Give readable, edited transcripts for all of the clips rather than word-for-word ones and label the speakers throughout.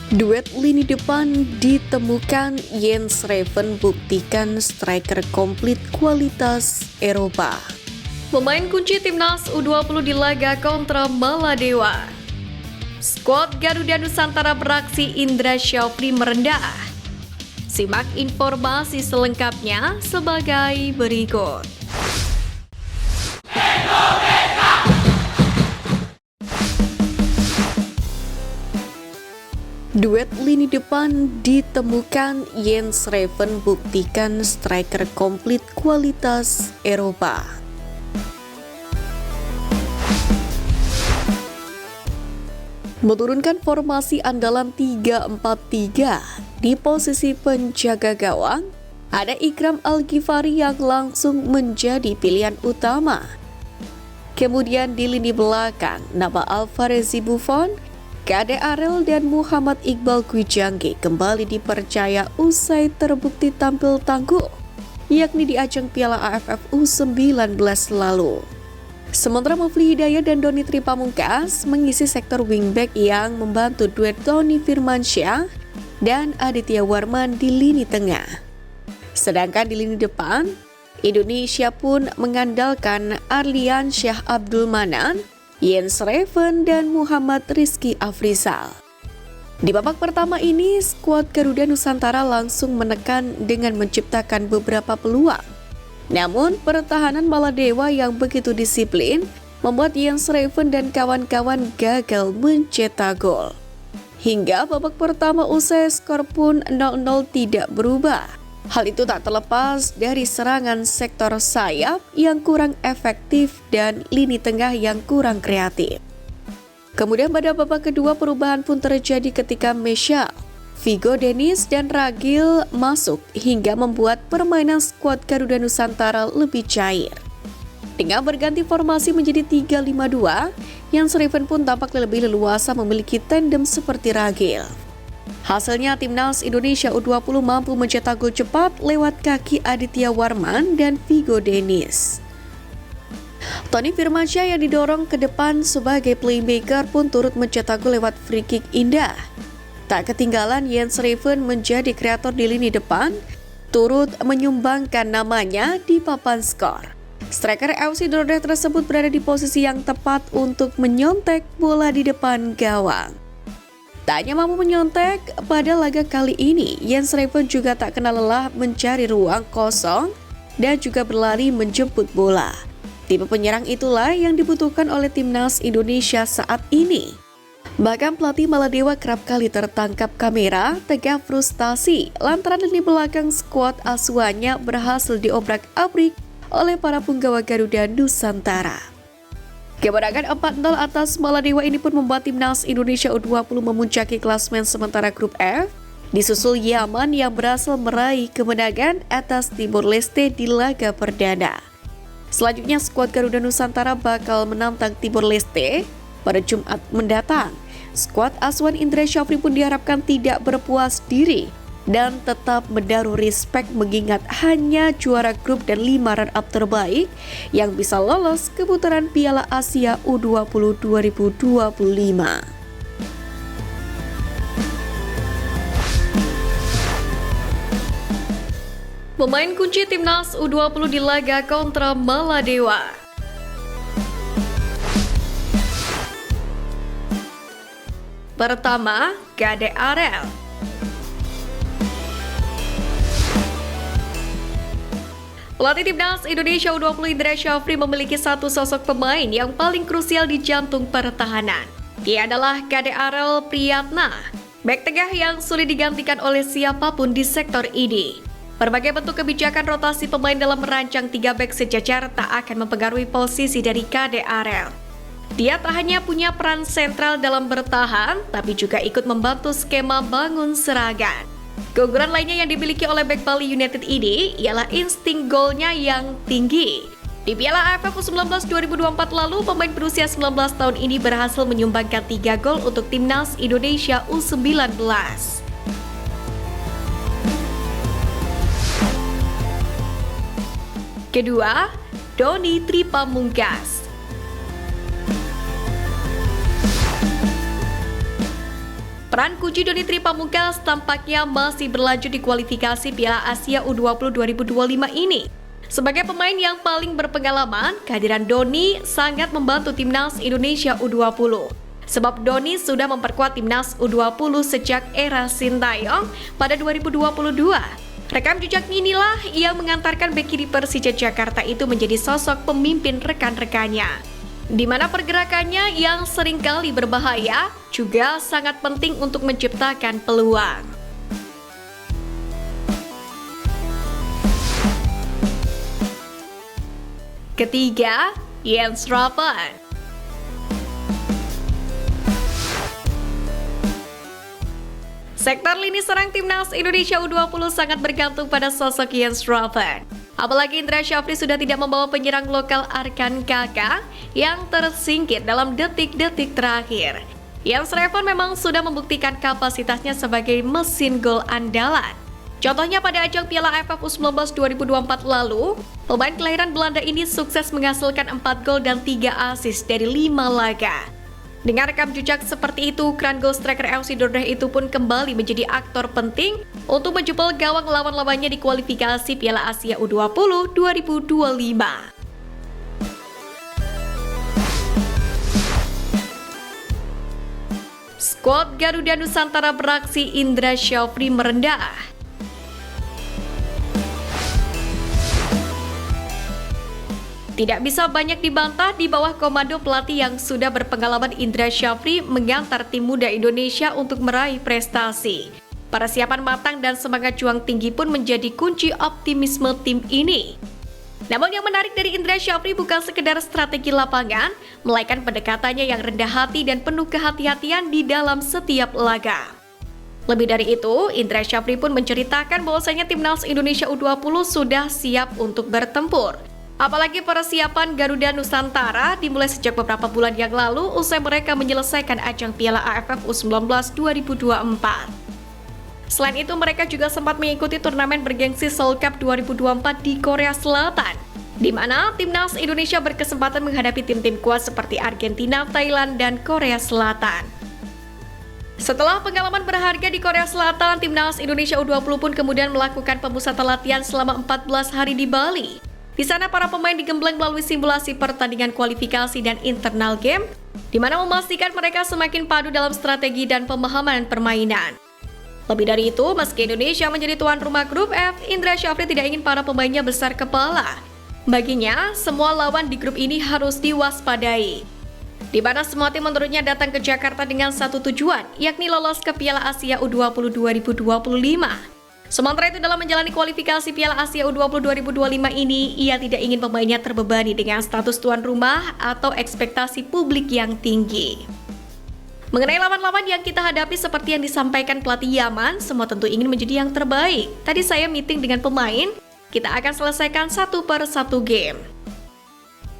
Speaker 1: Duet lini depan ditemukan, Jens Reven buktikan striker komplit kualitas Eropa. Pemain kunci timnas U20 di laga kontra Maladewa. Skuad Garuda Nusantara beraksi, Indra Syafri merendah. Simak informasi selengkapnya sebagai berikut. Duet lini depan ditemukan, Jens Reven buktikan striker komplit kualitas Eropa. Menurunkan formasi andalan 3-4-3 di posisi penjaga gawang, ada Ikram Al-Ghifari yang langsung menjadi pilihan utama. Kemudian di lini belakang, nama Alvarez Buffon, Kade Arel dan Muhammad Iqbal Gwijangge kembali dipercaya usai terbukti tampil tangguh, yakni di ajang Piala AFF U19 lalu. Sementara Mufli Hidayat dan Doni Tripamungkas mengisi sektor wingback yang membantu duet Tony Firmansyah dan Aditya Warman di lini tengah. Sedangkan di lini depan, Indonesia pun mengandalkan Arlian Syah Abdul Manan, Jens Reven dan Muhammad Rizky Afrizal. Di babak pertama ini, skuad Garuda Nusantara langsung menekan dengan menciptakan beberapa peluang. Namun, pertahanan Maladewa yang begitu disiplin membuat Jens Reven dan kawan-kawan gagal mencetak gol. Hingga babak pertama usai, skor pun 0-0 tidak berubah. Hal itu tak terlepas dari serangan sektor sayap yang kurang efektif dan lini tengah yang kurang kreatif. Kemudian pada babak kedua perubahan pun terjadi ketika Meshal, Vigo Dennis dan Ragil masuk hingga membuat permainan skuad Garuda Nusantara lebih cair. Dengan berganti formasi menjadi 3-5-2, Jens Reven pun tampak lebih leluasa memiliki tandem seperti Ragil. Hasilnya timnas Indonesia U20 mampu mencetak gol cepat lewat kaki Aditya Warman dan Vigo Dennis. Tony Firmansyah yang didorong ke depan sebagai playmaker pun turut mencetak gol lewat free kick indah. Tak ketinggalan, Jens Reven menjadi kreator di lini depan, turut menyumbangkan namanya di papan skor. Striker FC Dordrecht tersebut berada di posisi yang tepat untuk menyontek bola di depan gawang. Tak hanya mampu menyontek, pada laga kali ini, Jens Reven juga tak kenal lelah mencari ruang kosong dan juga berlari menjemput bola. Tipe penyerang itulah yang dibutuhkan oleh timnas Indonesia saat ini. Bahkan pelatih Maladewa kerap kali tertangkap kamera tengah frustasi lantaran lini belakang skuad asuhannya berhasil diobrak-abrik oleh para punggawa Garuda Nusantara. Kemenangan 4-0 atas Maladewa ini pun membuat timnas Indonesia U20 memuncaki klasemen sementara grup F, disusul Yaman yang berhasil meraih kemenangan atas Timor Leste di laga perdana. Selanjutnya, skuad Garuda Nusantara bakal menantang Timor Leste pada Jumat mendatang. Skuad asuhan Indra Syafri pun diharapkan tidak berpuas diri dan tetap menaruh respek mengingat hanya juara grup dan 5 runner-up terbaik yang bisa lolos ke putaran Piala Asia U20 2025. Pemain kunci timnas U20 di laga kontra Maladewa. Pertama, Kade Arel. Pelatih timnas Indonesia U20 Indra Syafri memiliki satu sosok pemain yang paling krusial di jantung pertahanan. Dia adalah Kade Arel Priyatna, bek tengah yang sulit digantikan oleh siapapun di sektor ini. Berbagai bentuk kebijakan rotasi pemain dalam merancang 3 bek sejajar tak akan mempengaruhi posisi dari Kade Arel. Dia tak hanya punya peran sentral dalam bertahan, tapi juga ikut membantu skema bangun serangan. Keunggulan lainnya yang dimiliki oleh bek Bali United ini ialah insting golnya yang tinggi. Di Piala AFF U19 2024 lalu, pemain berusia 19 tahun ini berhasil menyumbangkan 3 gol untuk timnas Indonesia U19. Kedua, Doni Tripamungkas. Peran kunci Doni Tri Pamungkas tampaknya masih berlanjut di kualifikasi Piala Asia U20 2025 ini. Sebagai pemain yang paling berpengalaman, kehadiran Doni sangat membantu timnas Indonesia U20. Sebab Doni sudah memperkuat timnas U20 sejak era Sintayong pada 2022. Rekam jejak inilah yang mengantarkan bek kiri Persija Jakarta itu menjadi sosok pemimpin rekan-rekannya, di mana pergerakannya yang seringkali berbahaya juga sangat penting untuk menciptakan peluang. Ketiga, Jens Rappan. Sektor lini serang timnas Indonesia U20 sangat bergantung pada sosok Jens Rappan. Apalagi Indra Syafri sudah tidak membawa penyerang lokal Arkan Kakak yang tersingkir dalam detik-detik terakhir. Jens Rappan memang sudah membuktikan kapasitasnya sebagai mesin gol andalan. Contohnya pada ajang Piala AFF U19 2024 lalu, pemain kelahiran Belanda ini sukses menghasilkan 4 gol dan 3 assist dari 5 laga. Dengan rekam jejak seperti itu, kran gol striker FC Dordrecht itu pun kembali menjadi aktor penting untuk menjebol gawang lawan-lawannya di kualifikasi Piala Asia U20 2025. Skuad Garuda Nusantara beraksi, Indra Syafri merendah. Tidak bisa banyak dibantah, di bawah komando pelatih yang sudah berpengalaman, Indra Syafri mengantar tim muda Indonesia untuk meraih prestasi. Persiapan matang dan semangat juang tinggi pun menjadi kunci optimisme tim ini. Namun yang menarik dari Indra Syafri bukan sekedar strategi lapangan, melainkan pendekatannya yang rendah hati dan penuh kehati-hatian di dalam setiap laga. Lebih dari itu, Indra Syafri pun menceritakan bahwasanya timnas Indonesia U20 sudah siap untuk bertempur. Apalagi persiapan Garuda Nusantara dimulai sejak beberapa bulan yang lalu usai mereka menyelesaikan ajang Piala AFF U19 2024. Selain itu, mereka juga sempat mengikuti turnamen bergengsi Seoul Cup 2024 di Korea Selatan, di mana timnas Indonesia berkesempatan menghadapi tim-tim kuat seperti Argentina, Thailand, dan Korea Selatan. Setelah pengalaman berharga di Korea Selatan, timnas Indonesia U20 pun kemudian melakukan pemusatan latihan selama 14 hari di Bali. Di sana para pemain digembleng melalui simulasi pertandingan kualifikasi dan internal game, di mana memastikan mereka semakin padu dalam strategi dan pemahaman permainan. Lebih dari itu, meski Indonesia menjadi tuan rumah grup F, Indra Syafri tidak ingin para pemainnya besar kepala. Baginya, semua lawan di grup ini harus diwaspadai, di mana semua tim menurutnya datang ke Jakarta dengan satu tujuan, yakni lolos ke Piala Asia U20 2025. Sementara itu, dalam menjalani kualifikasi Piala Asia U20 2025 ini, ia tidak ingin pemainnya terbebani dengan status tuan rumah atau ekspektasi publik yang tinggi. Mengenai lawan-lawan yang kita hadapi seperti yang disampaikan pelatih Yaman, semua tentu ingin menjadi yang terbaik. Tadi saya meeting dengan pemain, kita akan selesaikan satu per satu game.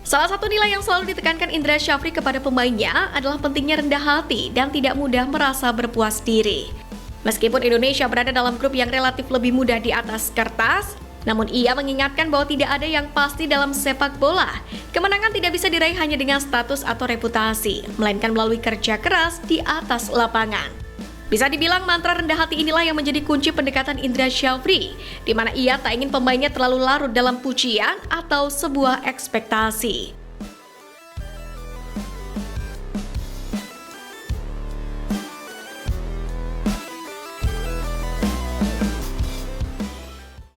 Speaker 1: Salah satu nilai yang selalu ditekankan Indra Syafri kepada pemainnya adalah pentingnya rendah hati dan tidak mudah merasa berpuas diri. Meskipun Indonesia berada dalam grup yang relatif lebih mudah di atas kertas, namun ia mengingatkan bahwa tidak ada yang pasti dalam sepak bola. Kemenangan tidak bisa diraih hanya dengan status atau reputasi, melainkan melalui kerja keras di atas lapangan. Bisa dibilang mantra rendah hati inilah yang menjadi kunci pendekatan Indra Syafri, di mana ia tak ingin pemainnya terlalu larut dalam pujian atau sebuah ekspektasi.